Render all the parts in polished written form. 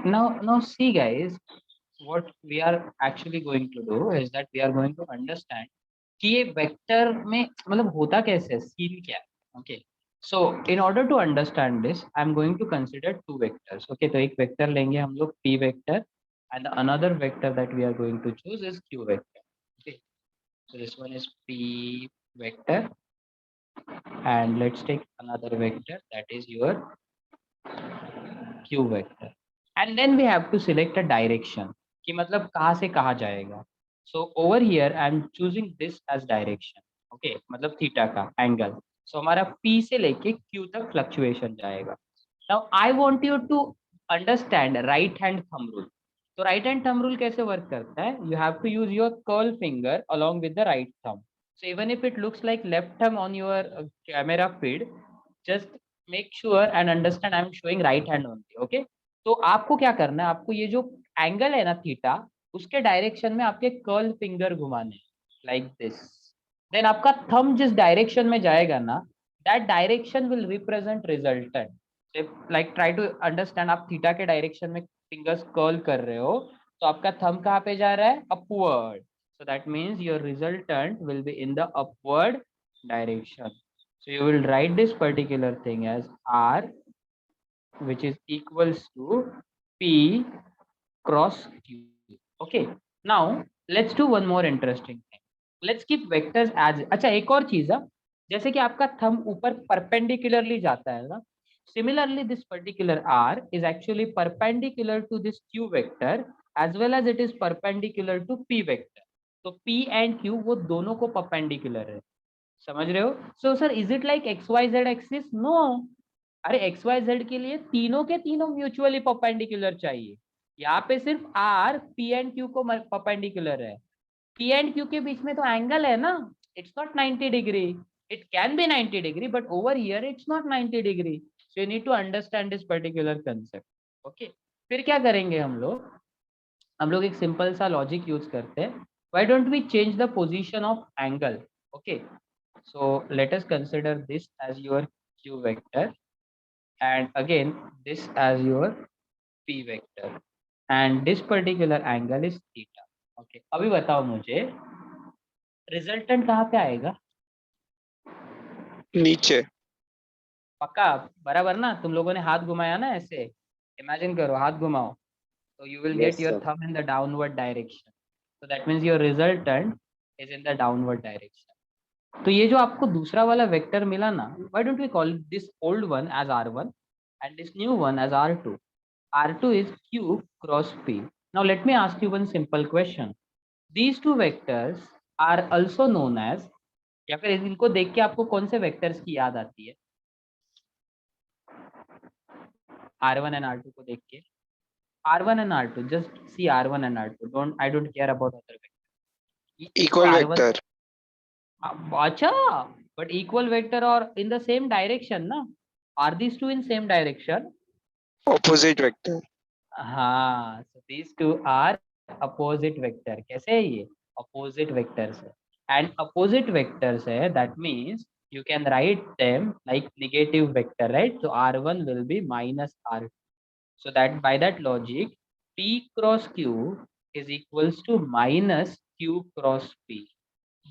Now see guys, what we are actually going to do is that we are going to understand कि ये vector में मतलब होता कैसे है, सीन क्या है. Okay, so in order to understand this I am going to consider two vectors. Okay, तो एक वेक्टर लेंगे हम लोग p vector and another vector that we are going to choose is q vector. ओके, so this one is p vector and let's take another vector that is your q vector and then we have to select a direction कि मतलब कहाँ से कहाँ जाएगा. so over here I am choosing this as direction. okay, मतलब theta का angle. so हमारा p से लेके q तक फ्लक्चुएशन जाएगा. now I want you to understand right hand thumb rule. तो राइट हैंड थंब रूल कैसे वर्क करता है, you have to use your curl finger along with the right thumb. so even if it looks like left thumb on your camera feed, just make sure and understand I am showing right hand only. okay, तो आपको क्या करना है, आपको ये जो angle है ना थीटा, उसके डायरेक्शन में आपके कर्ल फिंगर घुमाने लाइक दिस. देन आपका थंब जिस डायरेक्शन में जाएगा ना, that direction will represent resultant. Like try to understand, आप थीटा के डायरेक्शन में फिंगर्स कर्ल कर रहे हो, तो आपका थंब कहाँ पे जा रहा है, upward. so that means your resultant will be in the upward direction. so you will write this particular thing as r, which is equals to p cross q. okay, now let's do one more interesting thing. let's keep vectors as. अच्छा, एक और चीज है, जैसे कि आपका thumb ऊपर perpendicularly जाता है ना, similarly this particular r is actually perpendicular to this q vector as well as it is perpendicular to p vector. तो p and q वो दोनों को perpendicular है, समझ रहे हो. So sir is it like X Y Z axis, no. अरे X Y Z के लिए तीनों के तीनों म्यूचुअली परपेंडिकुलर चाहिए. यहाँ पे सिर्फ आर पी एंड क्यू को परपेंडिकुलर है. पी एंड क्यू के बीच में तो एंगल है ना, it's not 90 degree. It can be 90 degree but over here it's not 90 degree. So you need to understand this particular concept. Okay, फिर क्या करेंगे हम लोग एक सिंपल सा लॉजिक यूज करते हैं. Why don't we change the position of angle. Okay, so let us consider this as your q vector and again this as your p vector and this particular angle is theta. okay, अभी बताओ मुझे resultant कहाँ पे आएगा, नीचे. पक्का बराबर ना. तुम लोगों ने हाथ घुमाया ना ऐसे, इमेजिन करो हाथ घुमाओ, so you will Yes, get your sir. thumb in the downward direction. so that means your resultant is in the downward direction. तो ये जो आपको दूसरा वाला वेक्टर मिला ना, why don't we call this old one as r1 and this new one as r2. r2 is q cross p. now let me ask you one simple question. these two vectors are also known as, या फिर इनको देख के आपको कौन से vectors की याद आती है, r1 and r2 को देख के. r1 and r2, just see r1 and r2, don't, I don't care about other vectors. Equal r1, vector. अच्छा, but equal vector or in the same direction ना, are these two in same direction? Opposite vector. हाँ, so these two are opposite vector. कैसे है ये, opposite vectors है and opposite vectors है, that means you can write them like negative vector, right? so r1 will be minus r2. so that by that logic p cross q is equals to minus q cross p.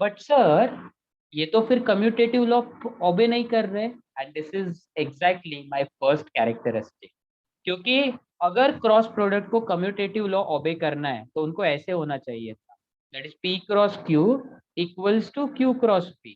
But sir ये तो फिर commutative law obey नहीं कर रहे, and this is exactly my first characteristic. क्योंकि अगर cross product को commutative law obey करना है तो उनको ऐसे होना चाहिए था, that is p cross q equals to q cross p.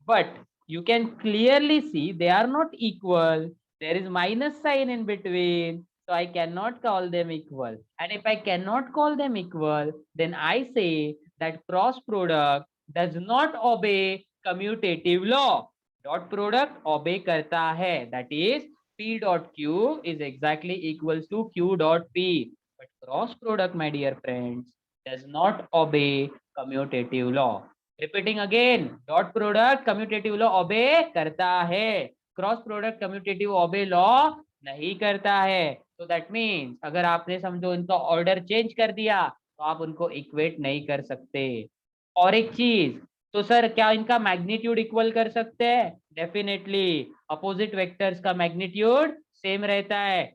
But you can clearly see they are not equal, there is minus sign in between, so I cannot call them equal. And if I cannot call them equal, then I say that cross product does not obey commutative law. Dot product obey करता है, that is p dot q is exactly equals to q dot p. But cross product, my dear friends, does not obey commutative law. Repeating again, dot product commutative law obey करता है, cross product commutative obey law नहीं करता है. so that means अगर आपने समझो इनका order change कर दिया तो आप उनको इक्वेट नहीं कर सकते. और एक चीज, तो सर क्या इनका मैग्नीट्यूड इक्वल कर सकते हैं, डेफिनेटली. अपोजिट वेक्टर्स का मैग्नीट्यूड सेम रहता है.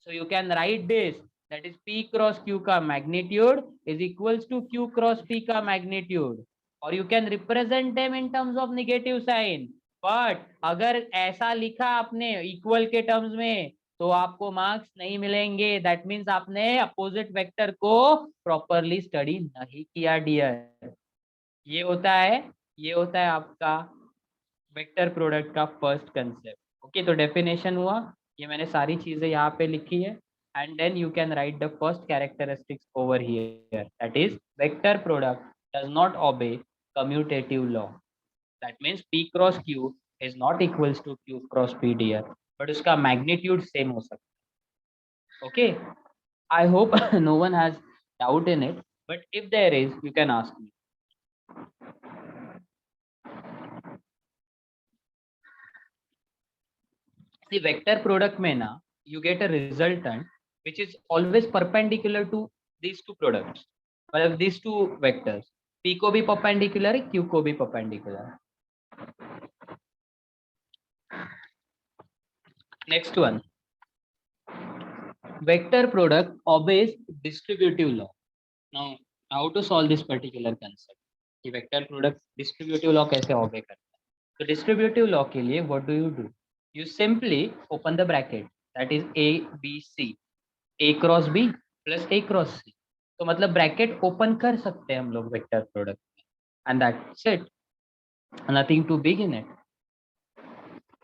So you can write this that is P cross Q का magnitude is equals to Q cross P का मैग्नीट्यूड, और you can represent them in terms of negative sign. But अगर ऐसा लिखा आपने इक्वल के टर्म्स में तो आपको मार्क्स नहीं मिलेंगे। दैट मीन्स आपने अपोजिट वेक्टर को प्रॉपरली स्टडी नहीं किया डियर। ये होता है, ये होता है आपका वेक्टर प्रोडक्ट का फर्स्ट कंसेप्ट। ओके, तो डेफिनेशन हुआ, ये मैंने सारी चीजें यहाँ पे लिखी है। And then you can write the first characteristics over here, that is vector product does not obey commutative law. That means P cross Q is not equals to Q cross P dear, but उसका magnitude same हो सकता है। Okay, I hope no one has doubt in it, but if there is you can ask me. The vector product में ना you get a resultant which is always perpendicular to these two products, मतलब these two vectors, P को भी perpendicular है, Q को भी perpendicular है। Next one, vector product obeys distributive law. Now how to solve this particular concept कि vector product distributive law कैसे obey करता है? तो distributive law के लिए what do? You simply open the bracket, that is A B C, A cross B plus A cross C। तो मतलब bracket open कर सकते हैं हम लोग वेक्टर प्रोडक्ट में, and that's it, nothing too big in it.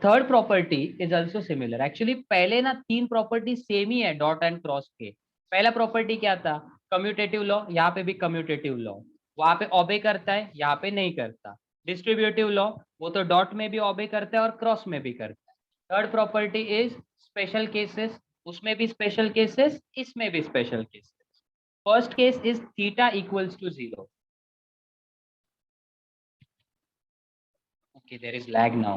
Third property is also similar. Actually पहले ना तीन प्रॉपर्टी सेम ही है डॉट एंड क्रॉस के। पहला प्रॉपर्टी क्या था? कम्यूटेटिव लॉ, यहाँ पे भी कम्यूटेटिव लॉ, वहां पे ओबे करता है, यहाँ पे नहीं करता। डिस्ट्रीब्यूटिव लॉ, वो तो डॉट में भी ओबे करता है और क्रॉस में भी करता है। Third property is special cases, उसमें भी स्पेशल केसेस, इसमें भी special cases. First case is theta equals to 0। okay, there is lag now.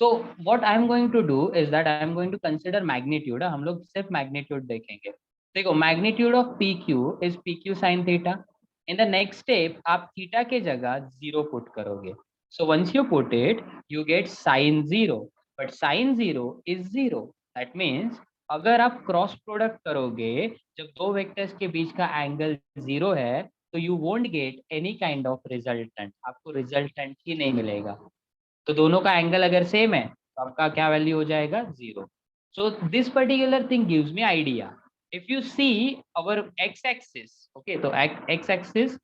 तो what I am going to do is that I am going to consider magnitude। हम लोग सिर्फ magnitude देखेंगे। देखो, magnitude of PQ is PQ sin theta। In the next step आप theta के जगह 0 put करोगे। So once you put it, you get sin 0, but sin 0 is 0। That means अगर आप क्रॉस प्रोडक्ट करोगे, जब दो वेक्टर्स के बीच का एंगल 0 है, तो you won't get any kind of resultant, आपको रिजल्टेंट ही नहीं मिलेगा। तो दोनों का एंगल अगर सेम है तो आपका क्या वैल्यू हो जाएगा? 0। So this particular thing gives me idea. If you see our X axis, okay, तो X axis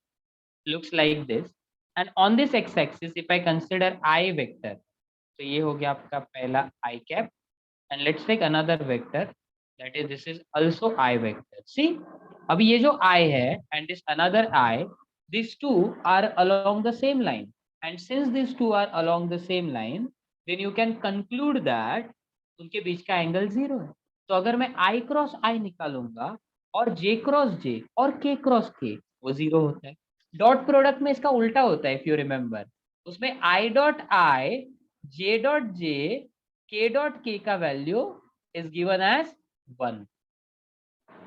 looks like this, and on this x axis if I consider I vector, तो ये हो गया आपका पहला I cap, and let's take another vector, that is this is also I vector। see, अभी ये जो I है and this another I, these two are along the same line, and since these two are along the same line, then you can conclude that उनके बीच का angle 0 है। तो अगर मैं I क्रॉस I निकालूंगा और J क्रॉस J और K cross K, वो 0 होता है। डॉट प्रोडक्ट में इसका उल्टा होता है, इफ यू रिमेम्बर, उसमें I dot I, J dot J, K dot K का वैल्यू इज गिवन एज 1,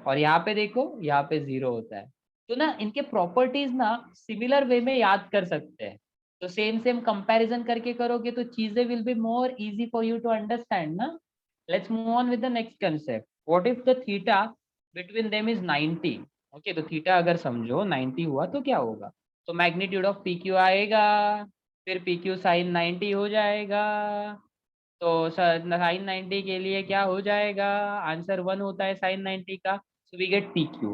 और यहाँ पे देखो यहाँ पे 0 होता है। तो ना इनके प्रॉपर्टीज ना सिमिलर वे में याद कर सकते हैं। तो सेम सेम कंपैरिजन करके करोगे तो चीजें will be more easy for you to understand ना। Let's move on with the next concept. What if the theta between them is 90? Okay, तो थीटा अगर समझो 90 हुआ तो क्या होगा? तो मैग्नीट्यूड ऑफ पी क्यू आएगा, फिर पी क्यू साइन 90 हो जाएगा। तो साइन 90 के लिए क्या हो जाएगा? आंसर 1 होता है साइन 90 का, so we get P Q.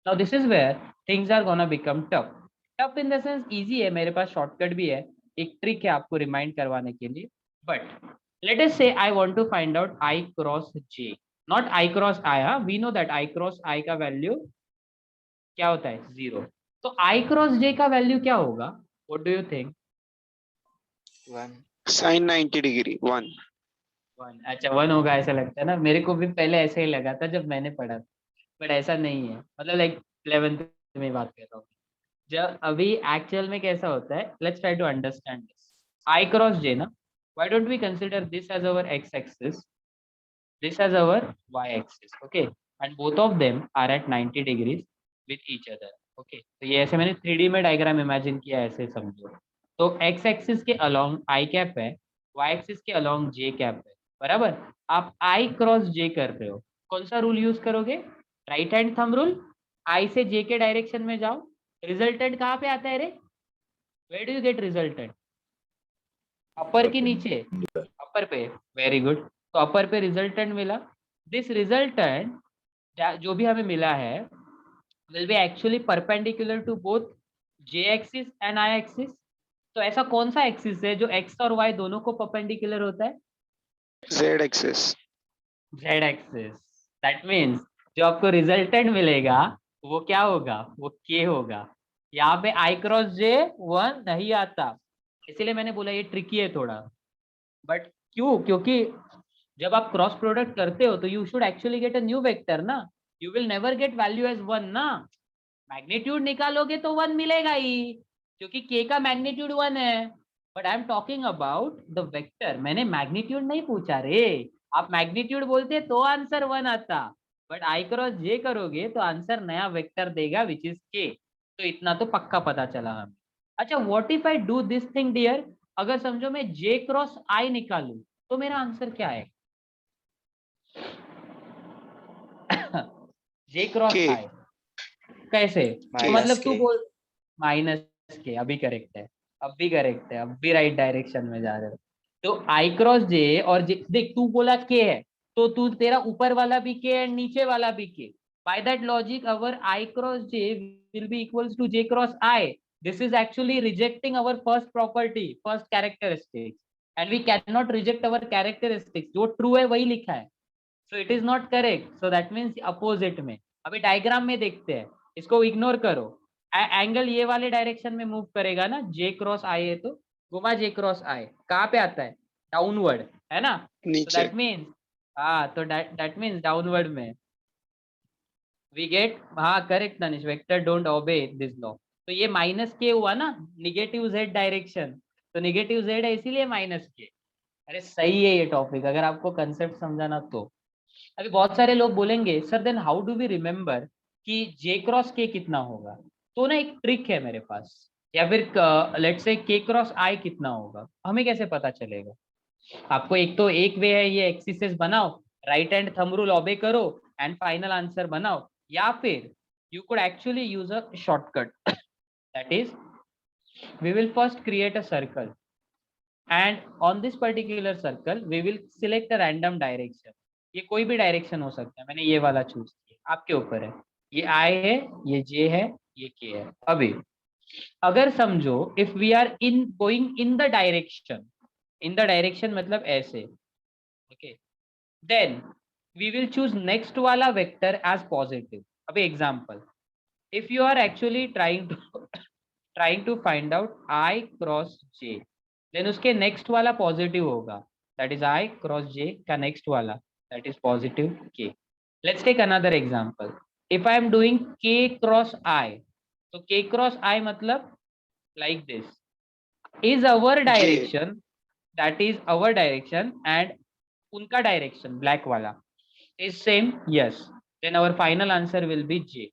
Now this is where things are gonna become tough. Tough in the sense easy है, मेरे पास शॉर्टकट भी है, एक ट्रिक है आपको रिमाइंड करवाने के लिए। But let us say I want to find out I cross J, not I cross I. हाँ, we know that I cross I का वैल्यू क्या होता है? 0। तो आई क्रॉस जे का वैल्यू क्या होगा? What do you think? 1 sin 90 degree 1। 1। अच्छा, 1 होगा ऐसा लगता है ना, मेरे को भी पहले ऐसे ही लगा था जब मैंने पढ़ा, बट ऐसा नहीं है। मतलब लाइक 11th में बात कर रहा हूँ। जब अभी एक्चुअल में कैसा होता है, let's try to understand this. I cross J ना, why don't we consider this as our X axis, this as our y axis, okay, and both of them are at 90 degrees with each other, okay। तो ये ऐसे मैंने 3D में diagram imagine किया, ऐसे समझो। तो x एक्सिस के अलोंग i कैप है, y एक्सिस के अलोंग j कैप है, बराबर। आप i क्रॉस j कर रहे हो, कौन सा रूल यूज करोगे? राइट हैंड थंब रूल, आई से जे के डायरेक्शन में जाओ, रिजल्टेंट कहाँ पे आता है रे? Where do you get resultant? Upper की नीचे? अपर पे, वेरी गुड। तो अपर पे रिजल्टेंट मिला। दिस रिजल्टेंट जो भी हमें मिला है will be actually perpendicular to both J axis and I axis. तो ऐसा कौन सा एक्सिस है जो एक्स और वाई दोनों को परपेंडिकुलर होता है? Z axis. Z axis. That means जो आपको रिजल्टेंट मिलेगा वो क्या होगा? वो के होगा। यहाँ पे आई क्रॉस जे 1 नहीं आता, इसीलिए मैंने बोला ये ट्रिकी है थोड़ा। बट क्यों? क्योंकि जब आप क्रॉस प्रोडक्ट करते हो तो you should actually get a new vector ना, you will never get value as 1 ना। मैग्नीट्यूड निकालोगे तो 1 मिलेगा ही, क्योंकि k का मैग्नीट्यूड 1 है। But I am talking about the vector, मैंने मैग्नीट्यूड नहीं पूछा रे। आप मैग्नीट्यूड बोलते तो आंसर 1 आता, बट आई क्रॉस जे करोगे तो आंसर नया वेक्टर देगा विच इज k। तो इतना तो पक्का पता चला हमें। अच्छा, what if I do this thing dear, अगर समझो मैं j क्रॉस i निकालू तो मेरा आंसर क्या है? j cross K. i कैसे? तो K. मतलब तू बोल माइनस के, अभी करेक्ट है, अब भी करेक्ट है, अब भी राइट डायरेक्शन में जा रहे हो। तो आई क्रॉस जे और जे, देख तू बोला के है तो तू तेरा ऊपर वाला भी के एंड नीचे वाला भी के। By that logic our I cross J will be equals to J cross I. This is actually rejecting our first property, first characteristics, and we can not reject our characteristics, जो true है वही लिखा है। So it is not correct, so that means opposite में। अभी diagram में देखते हैं, इसको इग्नोर करो। एंगल ये वाले डायरेक्शन में मूव करेगा ना, जे क्रॉस आई है तो घुमा जे क्रॉस आई कहाँ पे आता है? डाउनवर्ड, है ना? तो नीचे. दैट मीन्स, हाँ तो दैट मीन्स डाउनवर्ड में वी गेट, हाँ करेक्ट तनिष, वेक्टर डोंट ओबे दिस लॉ। तो ये माइनस के हुआ ना, निगेटिव जेड डायरेक्शन, तो निगेटिव जेड है इसीलिए माइनस के। अरे सही है ये टॉपिक, अगर आपको कंसेप्ट समझाना तो। अभी बहुत सारे लोग बोलेंगे sir then how do we remember कि जे क्रॉस के कितना होगा? तो ना एक ट्रिक है मेरे पास, या फिर लेट्स से के क्रॉस आई कितना होगा, हमें कैसे पता चलेगा? आपको एक तो एक वे है, ये एक्सिसेस बनाओ, राइट हैंड थंब रूल ओबे करो एंड फाइनल आंसर बनाओ, या फिर you could actually use a shortcut that is we will first create a circle and on this particular circle we will select a random direction। ये कोई भी direction हो सकता है, मैंने ये वाला चूज किया, आपके ऊपर है। ये आई है, ये जे है, ये के है। अभी अगर समझो if we are in going in the direction, in the direction मतलब ऐसे, okay, then we will choose next वाला वेक्टर एज पॉजिटिव। अभी example, if you are actually trying to find out I cross J, then उसके next वाला positive होगा, that is I cross J का next वाला that is positive K। Let's take another example, if I am doing K cross I, तो K cross I मतलब like this is our J. direction, that is our direction and उनका direction black वाला is same, yes, then our final answer will be J,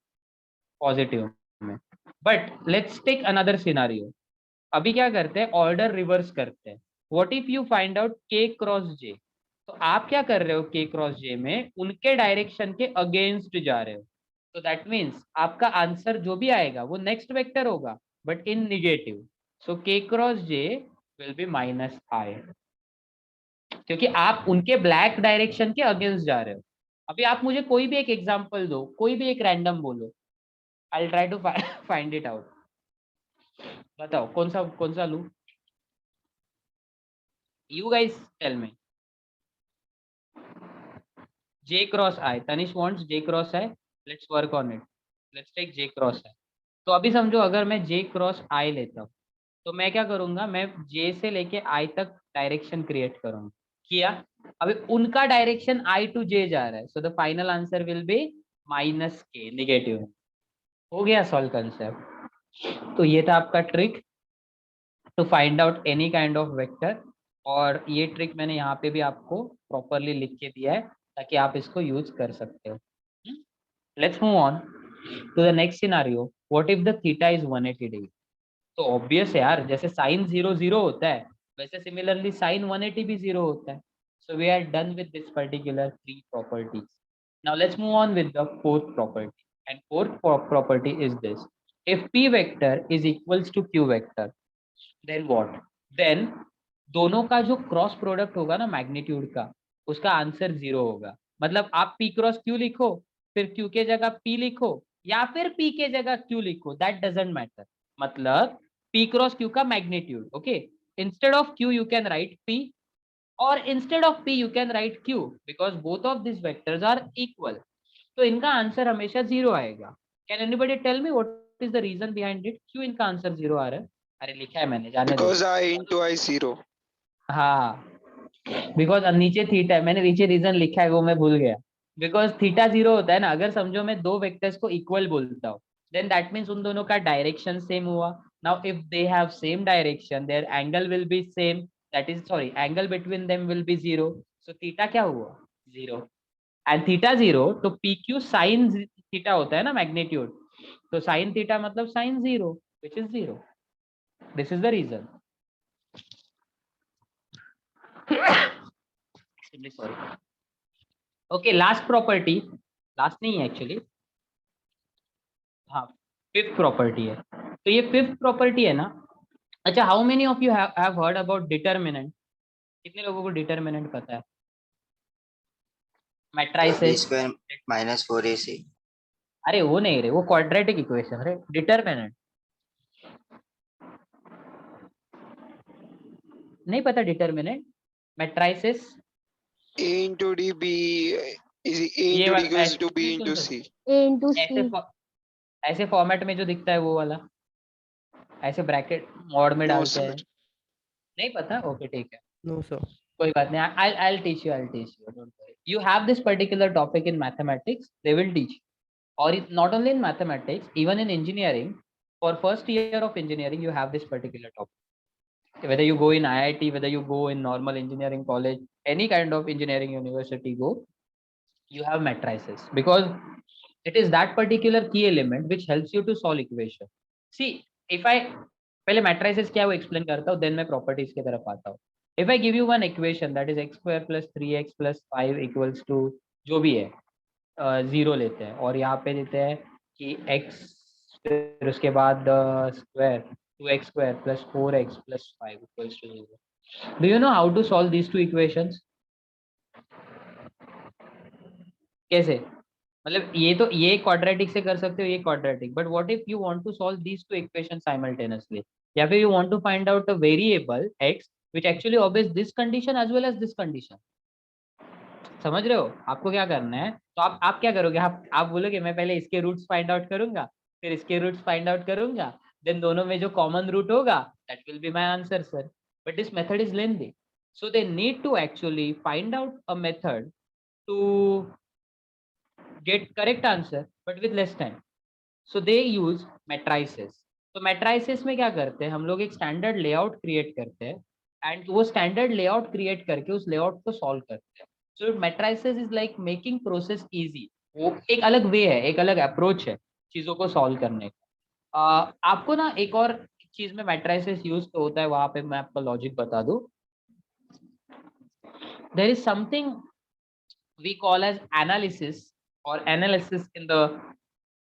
positive में। But let's take another scenario, अभी क्या करते हैं, order reverse करते हैं। What if you find out K cross J, तो आप क्या कर रहे हो के क्रॉस जे में, उनके डायरेक्शन के अगेंस्ट जा रहे हो, तो दैट मीन्स आपका आंसर जो भी आएगा वो नेक्स्ट वेक्टर होगा but in negative. So k cross J will be minus I, क्योंकि आप उनके ब्लैक डायरेक्शन के अगेंस्ट जा रहे हो। अभी आप मुझे कोई भी एक एग्जांपल दो, कोई भी एक रैंडम बोलो, I'll try to find it out। बताओ कौन सा लूं? You guys tell me। J cross I, Tanish wants J cross I, let's work on it। Let's take J cross I। तो अभी समझो अगर मैं J cross I लेता हूँ तो मैं क्या करूंगा, मैं J से लेके I तक डायरेक्शन क्रिएट करूंगा, किया। अभी उनका डायरेक्शन I to J जा रहा है, so the final answer will be minus K, negative. हो गया सॉल्व कंसेप्ट। तो ये था आपका trick to find out any kind of vector, और ये ट्रिक मैंने यहाँ पे भी आपको प्रॉपरली लिख के दिया है ताकि आप इसको यूज कर सकते हो। Let's move on to the next scenario, what if the theta is 180 degree. तो ऑब्वियस है यार, जैसे साइन 0 0 होता है वैसे सिमिलरली साइन 180 भी 0 होता है। So we are done with this particular three properties. Now let's move on with the fourth property. And fourth property is this. If P vector is equals to Q vector, then what? Then दोनों का जो cross product होगा ना magnitude का, उसका answer 0 होगा. मतलब आप P क्रॉस Q लिखो, फिर Q के जगह P लिखो, या फिर P के जगह Q लिखो, दैट डजंट मैटर. मतलब P क्रॉस Q का magnitude. Okay, instead of Q you can right P, or instead of P you can write Q, because both of these vectors are equal. तो इनका answer हमेशा 0 आएगा. Can anybody tell me what is the reason behind it? क्यों इनका answer 0 आ रहा है? अरे लिखा है मैंने, जाने दो. Because I into I 0. हाँ, बिकॉज नीचे थीटा है, मैंने नीचे रीजन लिखा है वो मैं भूल गया. बिकॉज थीटा 0 होता है ना, अगर समझो मैं दो वेक्टर्स को इक्वल बोलता हूँ, देन दैट मीन्स उन दोनों का डायरेक्शन सेम हुआ. Now if they have same direction, their angle will be same, that is sorry angle between them will be 0. So theta क्या हुआ? 0. एंड थीटा 0 तो पी क्यू साइन थीटा होता है ना मैग्नीट्यूड, तो साइन थीटा मतलब sine 0 which is 0. This is the reason. Sorry. Okay, last property, last नहीं है एक्चुअली, हाँ फिफ्थ प्रॉपर्टी है. तो ये फिफ्थ प्रॉपर्टी है ना. अच्छा, how many of you have heard about determinant? कितने लोगों को डिटरमिनेंट पता है? Matrices -4ac. अरे वो नहीं रे, वो क्वाड्रेटिक इक्वेशन रे. डिटरमिनेंट नहीं पता? Determinant matrices A into D B is A ये into D वाला equals to B soon into soon, C. A into ऐसे C. ऐसे फॉर्मेट में जो दिखता है वो वाला, ऐसे ब्रैकेट मोड में No, डालते हैं. sir. नहीं पता? ओके ठीक है, No, sir. कोई बात नहीं. I'll teach you, don't worry. You have this particular topic in mathematics, they will teach you. Or not only in mathematics, even in engineering, for first year of engineering you have this particular topic. Whether you go in IIT, whether you go in normal engineering college, any kind of engineering university go, you have matrices, because it is that particular key element which helps you to solve equation. See, if I पहले matrices क्या है वो explain करता हूँ, then मैं properties की तरफ आता हूँ. If I give you one equation that is x square plus 3x plus 5 equals to जो भी है 0 लेते हैं, और यहाँ पे देते हैं कि x, फिर उसके बाद square 2x square plus 4x plus 5 equals to 0. Do you know how to solve these two equations? कैसे? मतलब ये क्वाड्रेटिक से कर सकते हो, ये quadratic, but what if you want to solve these two equation simultaneously, या फिर you want to find out a variable x which actually obeys this condition as well as this condition. समझ रहे हो आपको क्या करना है? तो आप क्या करोगे? आप बोलोगे मैं पहले इसके रूट्स फाइंड आउट करूंगा, फिर इसके रूट्स फाइंड आउट करूंगा, देन दोनों में जो कॉमन रूट होगा that will be my answer sir. But this method is lengthy, so they need to actually find out a method to get correct answer but with less time, so they use matrices. तो matrices में क्या करते हैं हम लोग? एक standard layout create करते हैं, एंड वो स्टैंडर्ड लेआउट क्रिएट करके उस लेआउट को सॉल्व करते हैं. सो matrices is like making process easy. वो एक अलग वे है, एक अलग अप्रोच है चीजों को सॉल्व करने का. आपको ना एक और चीज में matrices यूज तो होता है, वहां पे मैं आपको लॉजिक बता दूं. There is something we call as analysis और एनालिसिस इन द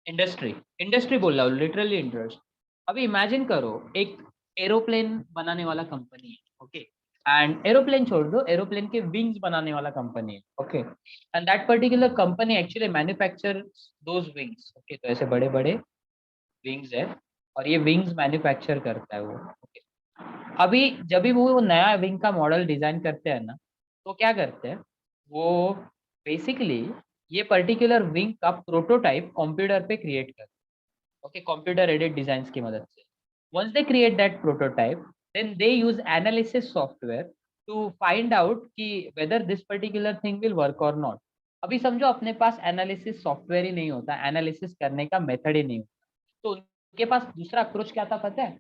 इंडस्ट्री बोल रहा हूँ, लिटरली इंटरेस्ट. अभी इमेजिन करो एक एरोप्लेन बनाने वाला कंपनी है, ओके, एंड एरोप्लेन छोड़ दो, एरोप्लेन के विंग्स बनाने वाला कंपनी है, okay, and that particular company actually manufacture those wings, okay. तो ऐसे बड़े बड़े विंग्स है और ये विंग्स मैन्युफैक्चर करता है वो, ओके. अभी जब भी वो नया विंग का मॉडल डिजाइन करते हैं ना, तो क्या करते हैं वो बेसिकली ये पर्टिकुलर विंग का प्रोटोटाइप कंप्यूटर पे क्रिएट करते हैं, ओके, कंप्यूटर एडेड डिजाइंस की मदद से. Once they create that prototype, then they use analysis software to find out कि whether this particular thing will work और नॉट. अभी समझो अपने पास एनालिसिस सॉफ्टवेयर ही नहीं होता, एनालिसिस करने का मेथड ही नहीं होता, तो उनके पास दूसरा अप्रोच क्या था पता है?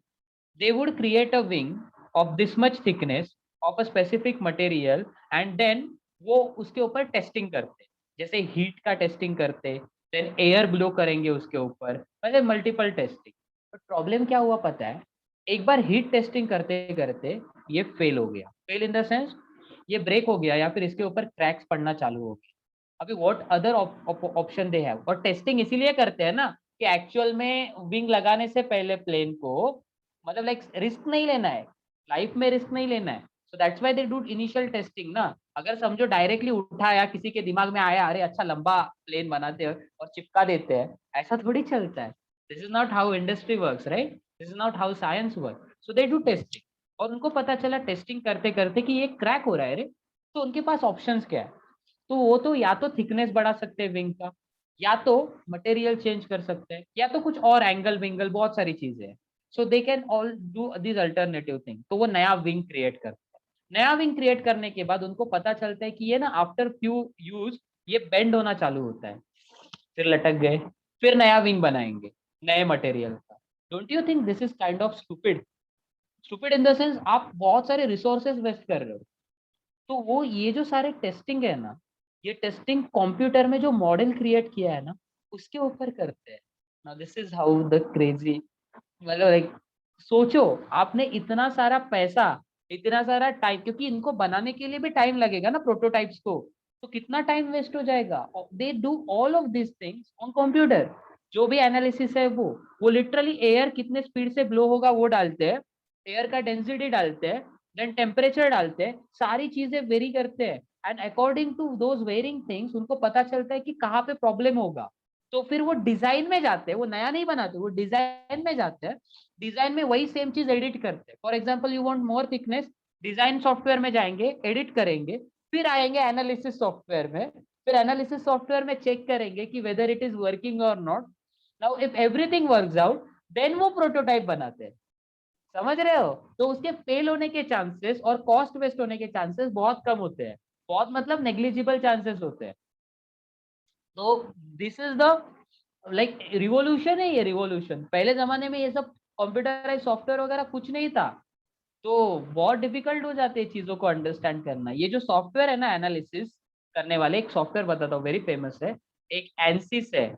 They would create a wing of this much thickness of a specific material and then वो उसके ऊपर टेस्टिंग करते, जैसे हीट का टेस्टिंग करते, देन एयर ब्लो करेंगे उसके ऊपर, मतलब मल्टीपल टेस्टिंग. बट प्रॉब्लम क्या हुआ पता है? एक बार हीट टेस्टिंग करते करते ये फेल हो गया. फेल इन द सेंस ये ब्रेक हो गया, या फिर इसके ऊपर क्रैक्स पड़ना चालू हो गया. अभी what other option they have, और टेस्टिंग इसीलिए करते हैं ना कि एक्चुअल में विंग लगाने से पहले प्लेन को मतलब लाइक रिस्क नहीं लेना है, लाइफ में रिस्क नहीं लेना है, so that's why they do initial testing ना। अगर समझो डायरेक्टली उठाया, किसी के दिमाग में आया अरे अच्छा लंबा प्लेन बनाते हैं और चिपका देते हैं, ऐसा थोड़ी चलता है। This is not how industry works, right? This is not how science work. So they do testing, और उनको पता चला टेस्टिंग करते करते कि ये क्रैक हो रहा है रे, तो उनके पास ऑप्शंस क्या है? तो वो तो या तो थिकनेस बढ़ा सकते हैं विंग का, या तो मटेरियल चेंज कर सकते हैं, या तो कुछ और एंगल विंगल, बहुत सारी चीजें हैं। So they can all do this alternative thing. तो वो नया विंग क्रिएट करते हैं। नया विंग क्रिएट करने के बाद उनको पता चलता है कि ये ना आफ्टर फ्यू यूज ये बेंड होना चालू होता है, फिर लटक गए, फिर नया विंग बनाएंगे नए मटेरियल का। Don't you think this is kind of stupid? Stupid in the sense आप बहुत सारे रिसोर्सेज वेस्ट कर रहे हो। तो वो ये जो सारे टेस्टिंग है ना, ये टेस्टिंग कंप्यूटर में जो मॉडल क्रिएट किया है ना, उसके ऊपर करते हैं। Now this is how the crazy, मतलब लाइक सोचो, आपने इतना सारा पैसा, इतना सारा टाइम, क्योंकि इनको बनाने के लिए भी टाइम लगेगा ना प्रोटोटाइप्स को, तो कितना टाइम वेस्ट हो जाएगा। They do all of this things on computer. जो भी एनालिसिस है वो लिटरली एयर कितने स्पीड से ब्लो होगा वो डालते हैं, एयर का डेंसिटी डालते हैं, देन टेम्परेचर डालते हैं, सारी चीजें वेरी करते हैं, and according to those varying things उनको पता चलता है कि कहाँ पे प्रॉब्लम होगा। तो फिर वो डिजाइन में जाते हैं, वो नया नहीं बनाते, वो डिजाइन में जाते हैं, डिजाइन में वही सेम चीज एडिट करते हैं। For example you want more thickness, design software में जाएंगे, एडिट करेंगे, फिर आएंगे एनालिसिस सॉफ्टवेयर में, फिर एनालिसिस सॉफ्टवेयर में चेक करेंगे कि वेदर इट इज वर्किंग और नॉट। Now if everything works out, then वो प्रोटोटाइप बनाते हैं। समझ रहे हो? तो उसके फेल होने के चांसेस और कॉस्ट वेस्ट होने के चांसेस बहुत कम होते हैं, बहुत मतलब नेग्लिजिबल चांसेस होते हैं। तो this is the like revolution है, ये रिवोल्यूशन। पहले जमाने में ये सब कंप्यूटराइज सॉफ्टवेयर वगैरह कुछ नहीं था, तो बहुत डिफिकल्ट हो जाती है चीजों को अंडरस्टैंड करना। ये जो सॉफ्टवेयर है ना एनालिसिस करने वाले, एक सॉफ्टवेयर बताता हूँ वेरी फेमस है, एक एनसिस है,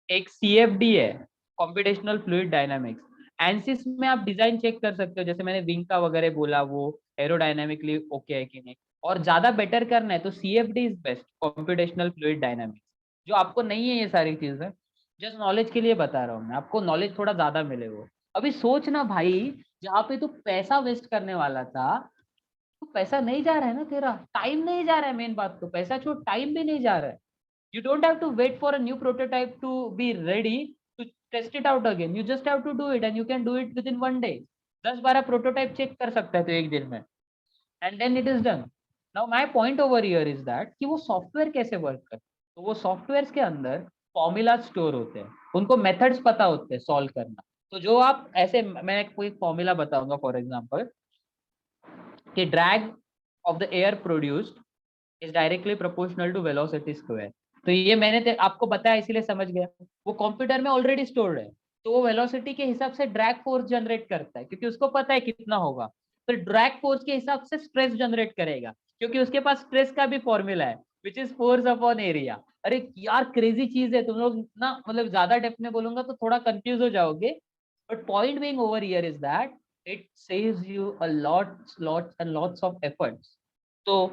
एक सीएफडी है, कंप्यूटेशनल फ्लूइड डायनामिक्स। एनसिस में आप डिजाइन चेक कर सकते हो, जैसे मैंने विंग का वगैरह बोला, वो एरोडायनामिकली ओके है कि नहीं। और ज्यादा बेटर करना है तो CFD is best, computational fluid dynamics. जो आपको नहीं है ये सारी चीजें, जस्ट नॉलेज के लिए बता रहा हूँ मैं आपको, नॉलेज थोड़ा ज्यादा मिले वो। अभी सोच ना भाई, जहाँ पे तू पैसा वेस्ट करने वाला था, तो पैसा नहीं जा रहा है ना तेरा, टाइम नहीं जा रहा है, मेन बात तो पैसा छोड़, टाइम भी नहीं जा रहा है। You don't have to wait for a new prototype to be ready to test it out again. You just have to do it, and you can do it within one day. 10-12 prototype check कर सकता है तो एक दिन में, and then it is done. Now my point over here is that कि वो software कैसे वर्क करते हैं। तो वो सॉफ्टवेयर के अंदर फॉर्मूला स्टोर होते हैं, उनको मेथड्स पता होते हैं सॉल्व करना। तो जो आप ऐसे, मैं कोई फॉर्मूला बताऊंगा फॉर एग्जांपल, कि drag of the air produced is directly proportional to velocity square. तो ये मैंने आपको बताया इसीलिए समझ गया, वो कंप्यूटर में ऑलरेडी स्टोर्ड है। तो वो वेलोसिटी के हिसाब से ड्रैग फोर्स जनरेट करता है, क्योंकि उसको पता है कितना होगा। फिर ड्रैग फोर्स के हिसाब से स्ट्रेस जनरेट करेगा, क्योंकि उसके पास स्ट्रेस का भी फॉर्मूला है, which is force upon area. अरे यार क्रेजी चीज है, तुम लोग ना, मतलब ज्यादा डेप्थ में बोलूंगा तो थोड़ा कंफ्यूज हो जाओगे, but point being over here is that it saves you a lots and lots of efforts. तो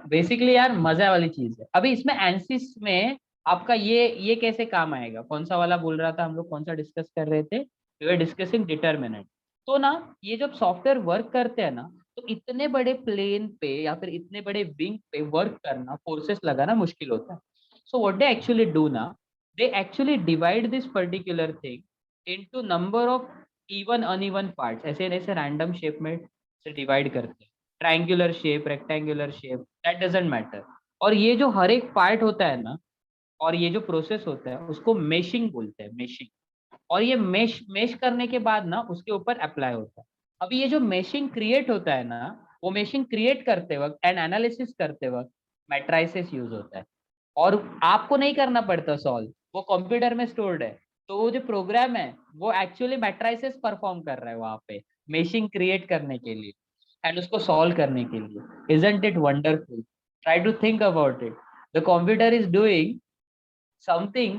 बेसिकली यार मजा वाली चीज है। अभी इसमें एनसिस में आपका ये कैसे काम आएगा, कौन सा वाला बोल रहा था हम लोग, कौन सा डिस्कस कर रहे थे, वी वर डिस्कसिंग डिटरमिनेंट। तो ना ये जब सॉफ्टवेयर वर्क करते हैं ना, तो इतने बड़े प्लेन पे या फिर इतने बड़े विंग पे वर्क करना, फोर्सेस लगाना मुश्किल होता है। So what they actually do ना, they actually divide this particular thing into number of even uneven parts, ऐसे ऐसे रैंडम शेप में से डिवाइड करते हैं, triangular shape, rectangular shape, that doesn't matter. और ये जो हर एक पार्ट होता है ना, और ये जो प्रोसेस होता है उसको मेशिंग बोलते हैं, मेशिंग। और ये मेश मेश करने के बाद ना उसके ऊपर अप्लाई होता है। अभी ये जो मेशिंग क्रिएट होता है ना, वो मेशिंग क्रिएट करते वक्त एंड एनालिसिस करते वक्त मैट्राइसिस यूज होता है। और आपको नहीं करना पड़ता सॉल्व, वो कंप्यूटर में स्टोर्ड है। तो वो जो प्रोग्राम है वो एक्चुअली मैट्राइसिस परफॉर्म कर रहा है वहां पे, मेशिंग क्रिएट करने के लिए एंड उसको सॉल्व करने के लिए। Isn't it wonderful? Try to think about it. The computer is doing something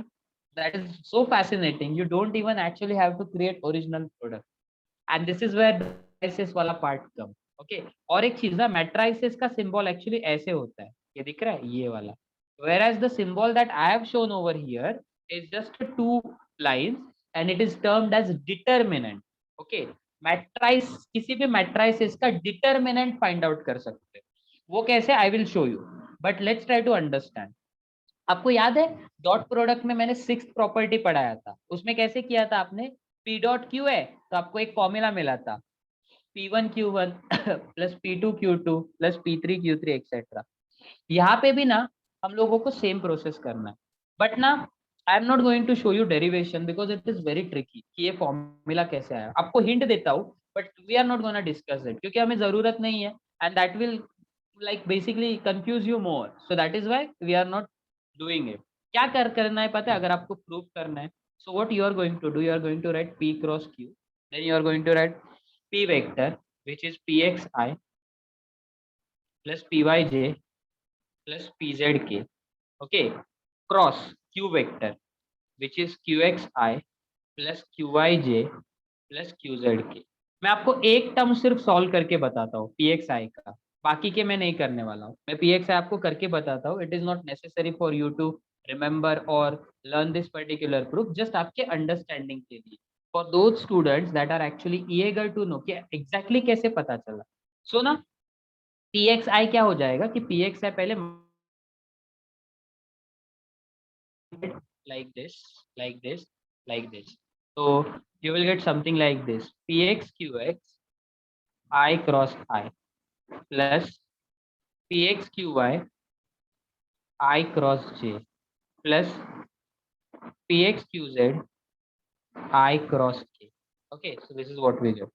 that is so fascinating, you don't even actually have to create original product, and this is where matrices वाला part come। okay, और एक चीज ना, matrices का symbol actually ऐसे होता है, ये दिख रहा है ये वाला, whereas the symbol that I have shown over here is just 2 lines and it is termed as determinant. Okay, मैट्राइस, किसी भी मैट्राइसिस का डिटर्मिनेंट फाइंड आउट कर सकते हैं, वो कैसे, I will show you, but let's try to understand. आपको याद है डॉट प्रोडक्ट में मैंने 6th प्रॉपर्टी पढ़ाया था, उसमें कैसे किया था आपने, पी डॉट क्यू है तो आपको एक फॉर्मूला मिला था P1 Q1 plus P2 Q2 plus P3 Q3 etcetera. यहाँ पे भी ना हम लोगों को सेम प्रोसेस करना है, बट ना I am not going to show you derivation because it is very tricky कि ये फॉर्मूला कैसे आया. आपको हिंट देता हूँ but we are not gonna discuss it क्योंकि हमें जरूरत नहीं है and that will like basically confuse you more, so that is why we are not doing it. क्या करना है पता है, अगर आपको प्रूव करना है, so what you are going to do, you are going to write P cross Q, then you are going to write P vector which is Pxi plus Pyj plus Pzk, okay, cross Q vector which is Qxi plus Qyj plus Qzk. मैं आपको एक term सिर्फ solve करके बताता हूँ Pxi का, बाकी के मैं नहीं करने वाला हूँ. मैं Pxi आपको करके बताता हूँ. It is not necessary for you to remember और learn this particular proof, just आपके अंडरस्टैंडिंग के लिए, for those students that are actually eager to know कि एग्जैक्टली कैसे पता चला. सो ना Pxi क्या हो जाएगा कि Pxi पहले like this, like this, like this. So you will get something like this: Pxqx I cross I plus Pxqy I cross j plus Pxqz I cross k. Okay, so this is what we do.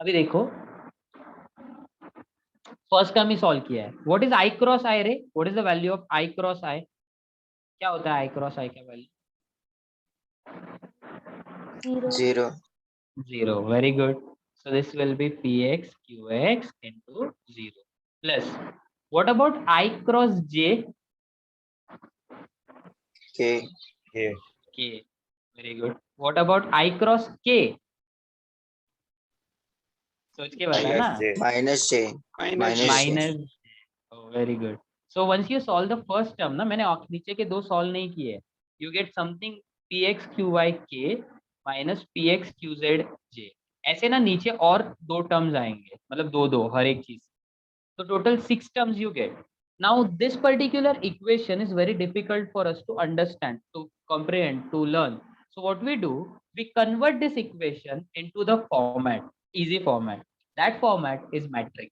अभी देखो first term ही solve किया है. What is I cross I रे? What is the value of I cross I? क्या होता है I cross I का value? 0. 0. Very good. So this will be Px Qx into 0 plus. What about I cross j? K. K. Very good. What about I cross k? सोच के बता ना. Minus J. Minus Minus J. Minus. Oh, very good. So once you solve the first term ना, मैंने नीचे के दो solve नहीं किए. You get something Px Qy k minus Px Qz j. ऐसे ना नीचे और दो टर्म्स आएंगे, मतलब दो दो हर एक चीज. So total 6 terms you get. Now this particular equation is very difficult for us to understand, to comprehend, to learn. So what we do, we convert this equation into the format, easy format. That format is matrix.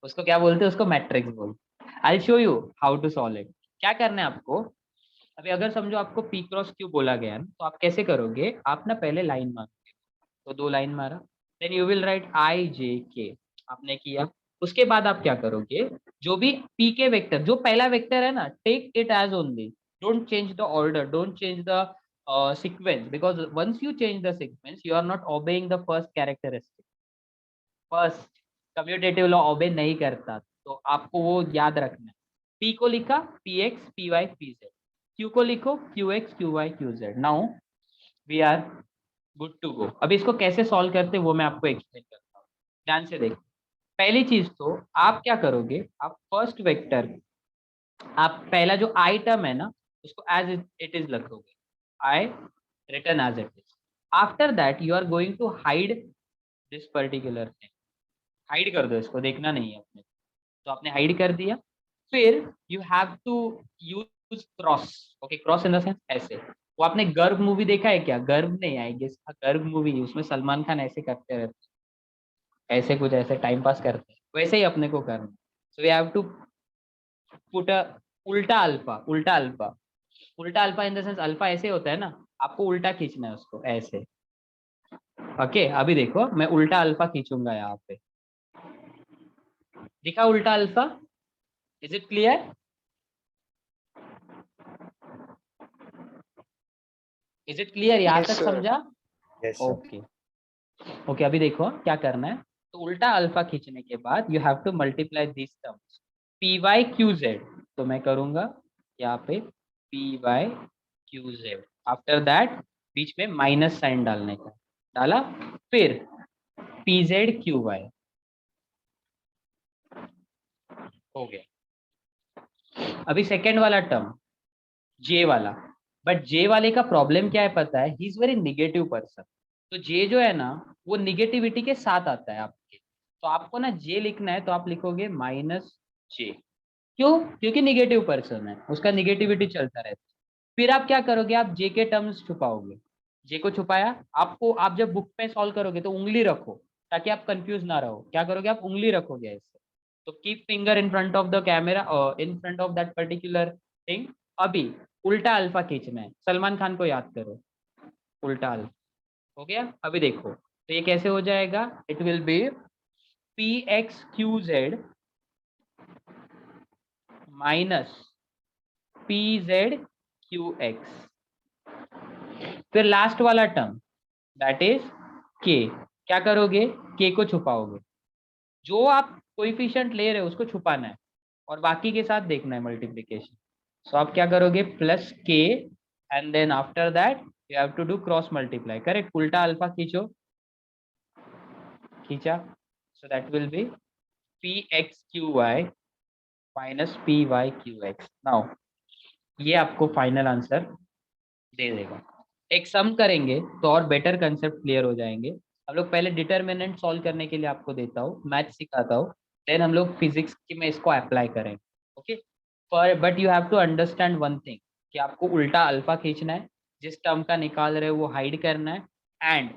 उसको क्या बोलते हैं? उसको matrix बोलते हैं. I'll show you how to solve it. क्या करना है आपको, अभी अगर समझो आपको P क्रॉस Q बोला गया है तो आप कैसे करोगे, आप ना पहले लाइन मारोगे, तो 2 लाइन मारा, then you will write I J K, आपने किया. उसके बाद आप क्या करोगे, जो भी P के वेक्टर, जो पहला वेक्टर है ना, take it as only, don't change the order, don't change the sequence, because once you change the sequence you are not obeying the first characteristic. First commutative law obey नहीं करता, तो आपको वो याद रखना है. P को लिखा Px Py Pz, Q को लिखो Qx Qy Qz. Now we are good to go. अभी इसको कैसे सॉल्व करते हैं वो मैं आपको एक्सप्लेन करता हूँ, ध्यान से देखो. पहली चीज तो आप क्या करोगे, आप फर्स्ट वेक्टर, आप पहला जो आई टर्म है ना उसको एज इट इज लिखोगे, I return as it is. After that you are going to hide this particular thing. Hide कर दो इसको, देखना नहीं है अपने. तो आपने हाइड कर दिया. फिर you have to use cross. Okay, cross in the sense ऐसे. वो आपने गर्व मूवी देखा है क्या? गर्व नहीं आएगी, गर्व मूवी, उसमें सलमान खान ऐसे करते रहते, ऐसे कुछ ऐसे टाइम पास करते हैं, वैसे ही अपने को करना. So we have to put a उल्टा अल्फा. उल्टा अल्फा, उल्टा alpha in the sense alpha ऐसे होता है ना, आपको उल्टा खींचना है उसको ऐसे. ओके, अभी देखो मैं उल्टा अल्फा खींचूंगा यहाँ पे, दिखा उल्टा alpha? Is it clear? Is it clear? यहाँ Yes, तक sir. समझा? ओके ओके, अभी देखो क्या करना है. तो उल्टा अल्फा खींचने के बाद you have to multiply this terms P Y Q Z. तो मैं करूंगा यहाँ पे P Y Q Z. After that बीच में माइनस साइन डालने का, डाला. फिर पी जेड क्यू वाई हो गया. अभी सेकेंड वाला टर्म जे वाला, बट जे वाले का प्रॉब्लम क्या है पता है, he is very negative person. तो जे जो है ना वो निगेटिविटी के साथ आता है आपके, तो आपको ना जे लिखना है तो आप लिखोगे -j। क्यों? क्योंकि निगेटिव पर्सन है, उसका निगेटिविटी चलता रहता है। फिर आप क्या करोगे, आप जे के टर्म्स छुपाओगे। जे को छुपाया, आपको आप जब बुक में सॉल्व करोगे तो उंगली रखो ताकि आप कंफ्यूज ना रहो। क्या करोगे, आप उंगली रखोगे ऐसे। तो keep finger in front of the camera, in front of that particular thing. अभी उल्टा अल्फा खींचना है, सलमान खान को याद करो, उल्टा अल्फा। हो गया? अभी देखो तो ये कैसे हो जाएगा, it will be P X Q Z minus P Z Q x. फिर लास्ट वाला टर्म दैट इज के, क्या करोगे, के को छुपाओगे। जो आप कोएफिशिएंट ले रहे हो उसको छुपाना है और बाकी के साथ देखना है मल्टीप्लिकेशन। सो आप क्या करोगे, प्लस के and then after that you have to do cross multiply. Correct? उल्टा अल्फा खींचो, खींचा, so that will be P X Q Y minus P Y Q X. Now ये आपको फाइनल आंसर दे देगा। एक सम करेंगे तो और बेटर कंसेप्ट क्लियर हो जाएंगे। हम लोग पहले डिटर्मिनेंट सॉल्व करने के लिए आपको देता हूँ, मैथ सिखाता हूँ, देन हम लोग फिजिक्स की में इसको अप्लाई करेंगे। ओके, पर but you have to understand one thing कि आपको उल्टा अल्फा खींचना है, जिस टर्म का निकाल रहे हो वो हाइड करना है, एंड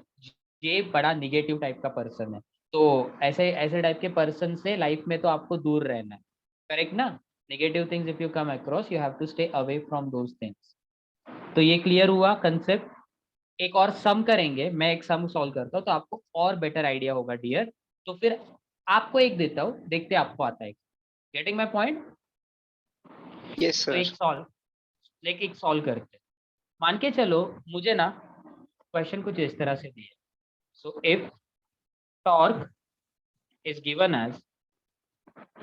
ये बड़ा निगेटिव टाइप का पर्सन है, तो ऐसे ऐसे टाइप के पर्सन से लाइफ में तो आपको दूर रहना है। करेक्ट ना? Negative things if you come across you have to stay away from those things. तो ये क्लियर हुआ कंसेप्ट। एक और सम करेंगे, मैं एक सम सॉल्व करता हूँ तो आपको और बेटर आइडिया होगा डियर। तो फिर आपको एक देता हूँ, देखते आपको आता है। Getting my point? Yes, तो sir. एक सॉल्व करते हैं। मान के चलो मुझे ना क्वेश्चन कुछ इस तरह से दिए। So if torque is given as,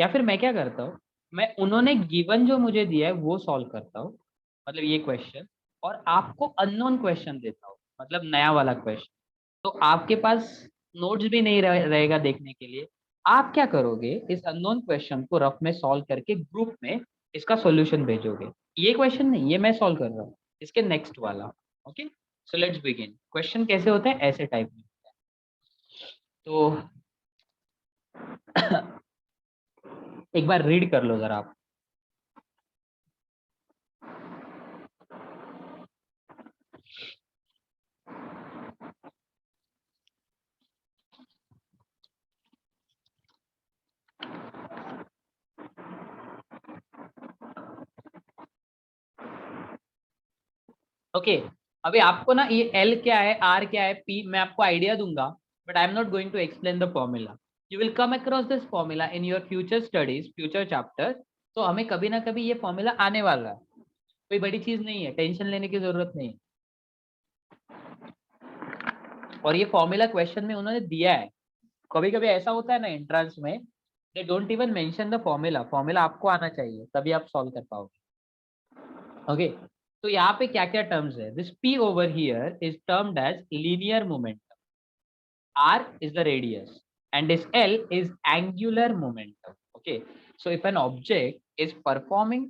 या फिर मैं क्या करता हूँ, मैं उन्होंने गिवन जो मुझे दिया है वो सॉल्व करता हूँ, मतलब ये क्वेश्चन, और आपको अननोन क्वेश्चन देता हूँ, मतलब नया वाला क्वेश्चन। तो आपके पास नोट्स भी नहीं रहेगा देखने के लिए। आप क्या करोगे, इस अननोन क्वेश्चन को रफ में सॉल्व करके ग्रुप में इसका सॉल्यूशन भेजोगे। ये क्वेश्चन नहीं, ये मैं सॉल्व कर रहा हूँ, इसके नेक्स्ट वाला। Okay, so let's begin. Question कैसे होते हैं, ऐसे टाइप में। तो एक बार रीड कर लो जरा आप। ओके, अभी आपको ना ये एल क्या है, आर क्या है, पी मैं आपको आइडिया दूंगा, but I am not going to explain the formula. You will come across this formula in your future studies, future chapter. तो हमें कभी ना कभी ये फॉर्मूला आने वाला है, कोई बड़ी चीज नहीं है, टेंशन लेने की जरूरत नहीं है। और ये फॉर्मूला क्वेश्चन में उन्होंने दिया है। कभी कभी ऐसा होता है ना एंट्रेंस में, they don't even mention the formula, formula आपको आना चाहिए तभी आप सॉल्व कर पाओगे। ओके, तो यहाँ पे क्या क्या टर्म्स है, this P over here is termed as linear momentum, r is the radius, and this L is angular momentum. Okay, so if an object is performing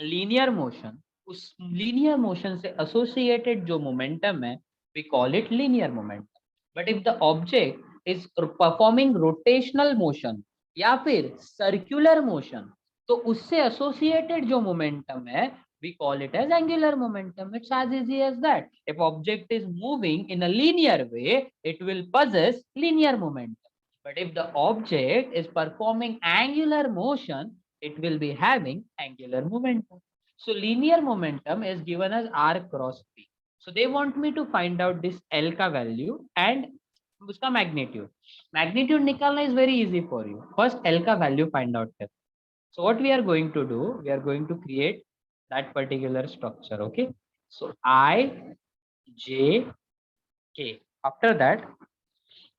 linear motion, उस linear motion से associated जो momentum है, we call it linear momentum. But if the object is performing rotational motion या फिर circular motion, तो उससे associated जो momentum है, we call it as angular momentum. It's as easy as that. If object is moving in a linear way, it will possess linear momentum. But if the object is performing angular motion, it will be having angular momentum. So linear momentum is given as r cross p. So they want me to find out this L का value and उसका magnitude. Magnitude निकालना is very easy for you. First L का value find out कर. So what we are going to do, we are going to create that particular structure. Okay. So I, J, K. After that,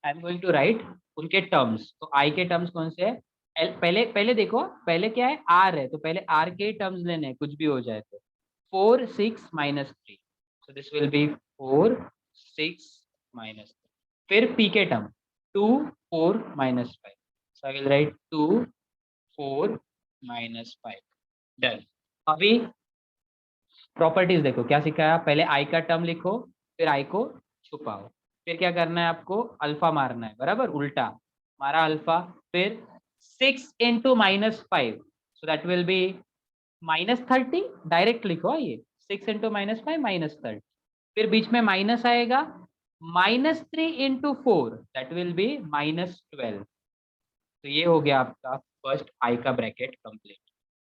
I am going to write उनके terms. तो I के terms कौन से है? पहले पहले देखो, पहले क्या है, R है, तो पहले R के टर्म्स लेने हैं, कुछ भी हो जाए तो 4 6 minus 3. So this will be 4 6 minus 3. फिर P के term 2 4 minus 5. So I will write 2 4 minus 5. Done. अभी प्रॉपर्टीज देखो क्या सिखाया, पहले आई का टर्म लिखो, फिर आई को छुपाओ, फिर क्या करना है आपको, अल्फा मारना है, बराबर, उल्टा मारा अल्फा, फिर 6 into -5, so that will B -30, direct लिखो ये 6 into -5 -30, फिर बीच में माइनस आएगा, -3 into 4 दैट विल बी -12। तो ये हो गया आपका फर्स्ट आई का bracket complete.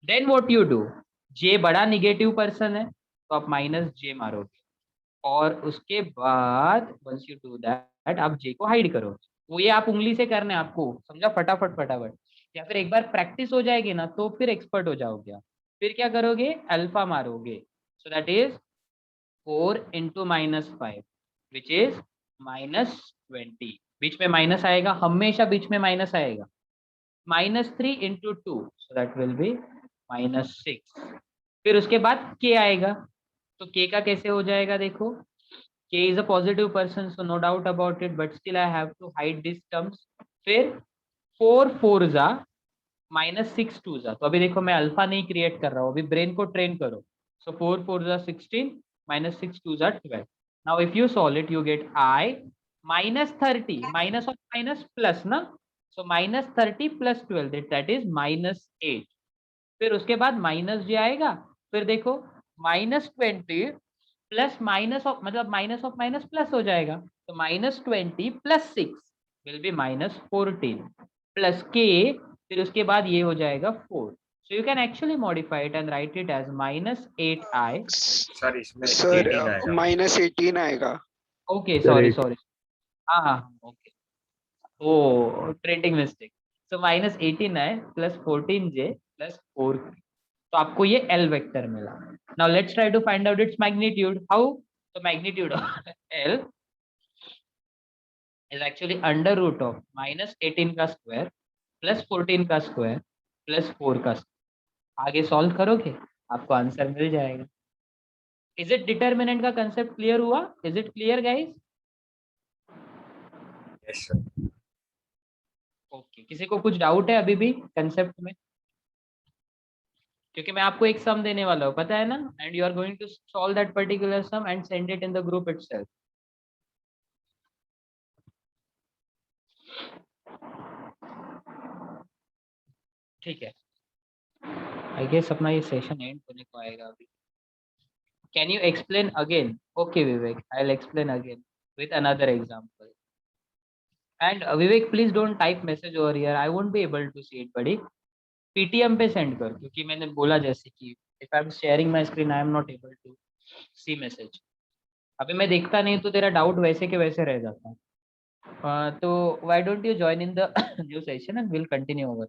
Then what you do, J बड़ा निगेटिव पर्सन है तो आप -j मारोगे, और उसके बाद वंस यू डू दैट आप जे को हाइड करो। वो ये आप उंगली से करना है आपको, समझा, फटाफट फटाफट, या फिर एक बार प्रैक्टिस हो जाएगी ना तो फिर एक्सपर्ट हो जाओगे आप। फिर क्या करोगे, अल्फा मारोगे, so that is 4 into -5 which is -20, बीच में माइनस आएगा, हमेशा बीच में माइनस आएगा, -3 into 2 so that will B -6, फिर उसके बाद k आएगा, तो k का कैसे हो जाएगा, देखो k is a positive person so no doubt about it, but still I have to hide these terms। फिर 4 4 जा -6 2 जा, तो अभी देखो मैं अल्फा नहीं क्रिएट कर रहा हूँ, अभी ब्रेन को ट्रेन करो। सो 4 4 जा 16, -6 2 जा 12। Now if you solve it you get I -30, minus of minus plus ना, सो -30 + 12 दैट इज -8, फिर उसके बाद माइनस जे आएगा, फिर देखो -20 प्लस माइनस ऑफ मतलब माइनस ऑफ माइनस प्लस हो जाएगा, तो -20 + 6 विल बी -14 प्लस k, फिर उसके बाद ये हो जाएगा 4, so you can actually modify it and write it as -8i। Sir इसमें सर 18 आएगा। -18 आएगा। ओके Sir, सॉरी सॉरी, हाँ हाँ ओके, ओ प्रिंटिंग मिस्टेक, सो -18 है प्लस 14j प्लस 4, तो आपको ये L वेक्टर मिला। Now let's try to find out its magnitude, how, तो magnitude L is actually under root of -18 का स्क्वायर प्लस 14 का स्क्वायर प्लस 4 का स्क्वायर। आगे सॉल्व करोगे आपको आंसर मिल जाएगा। इज इट डिटर्मिनेंट का कंसेप्ट क्लियर हुआ, is it clear guys? yes, sir. Okay, किसी को कुछ डाउट है अभी भी कंसेप्ट में? क्योंकि मैं आपको एक सम देने वाला हूँ, पता है ना, and you are going to solve that particular sum and send it in the group itself. ठीक है, आई गेस अपना ये सेशन एंड होने को आएगा अभी। Can you explain again? Okay Vivek, I will explain again with another example. And Vivek please don't type message over here, I won't be able to see it buddy, PTM पे send कर, क्योंकि मैंने बोला जैसे कि if I am sharing my screen I am not able to see message. अभी मैं देखता नहीं तो तेरा डाउट वैसे के वैसे रह जाता है। तो why don't you join in the new session and will continue over.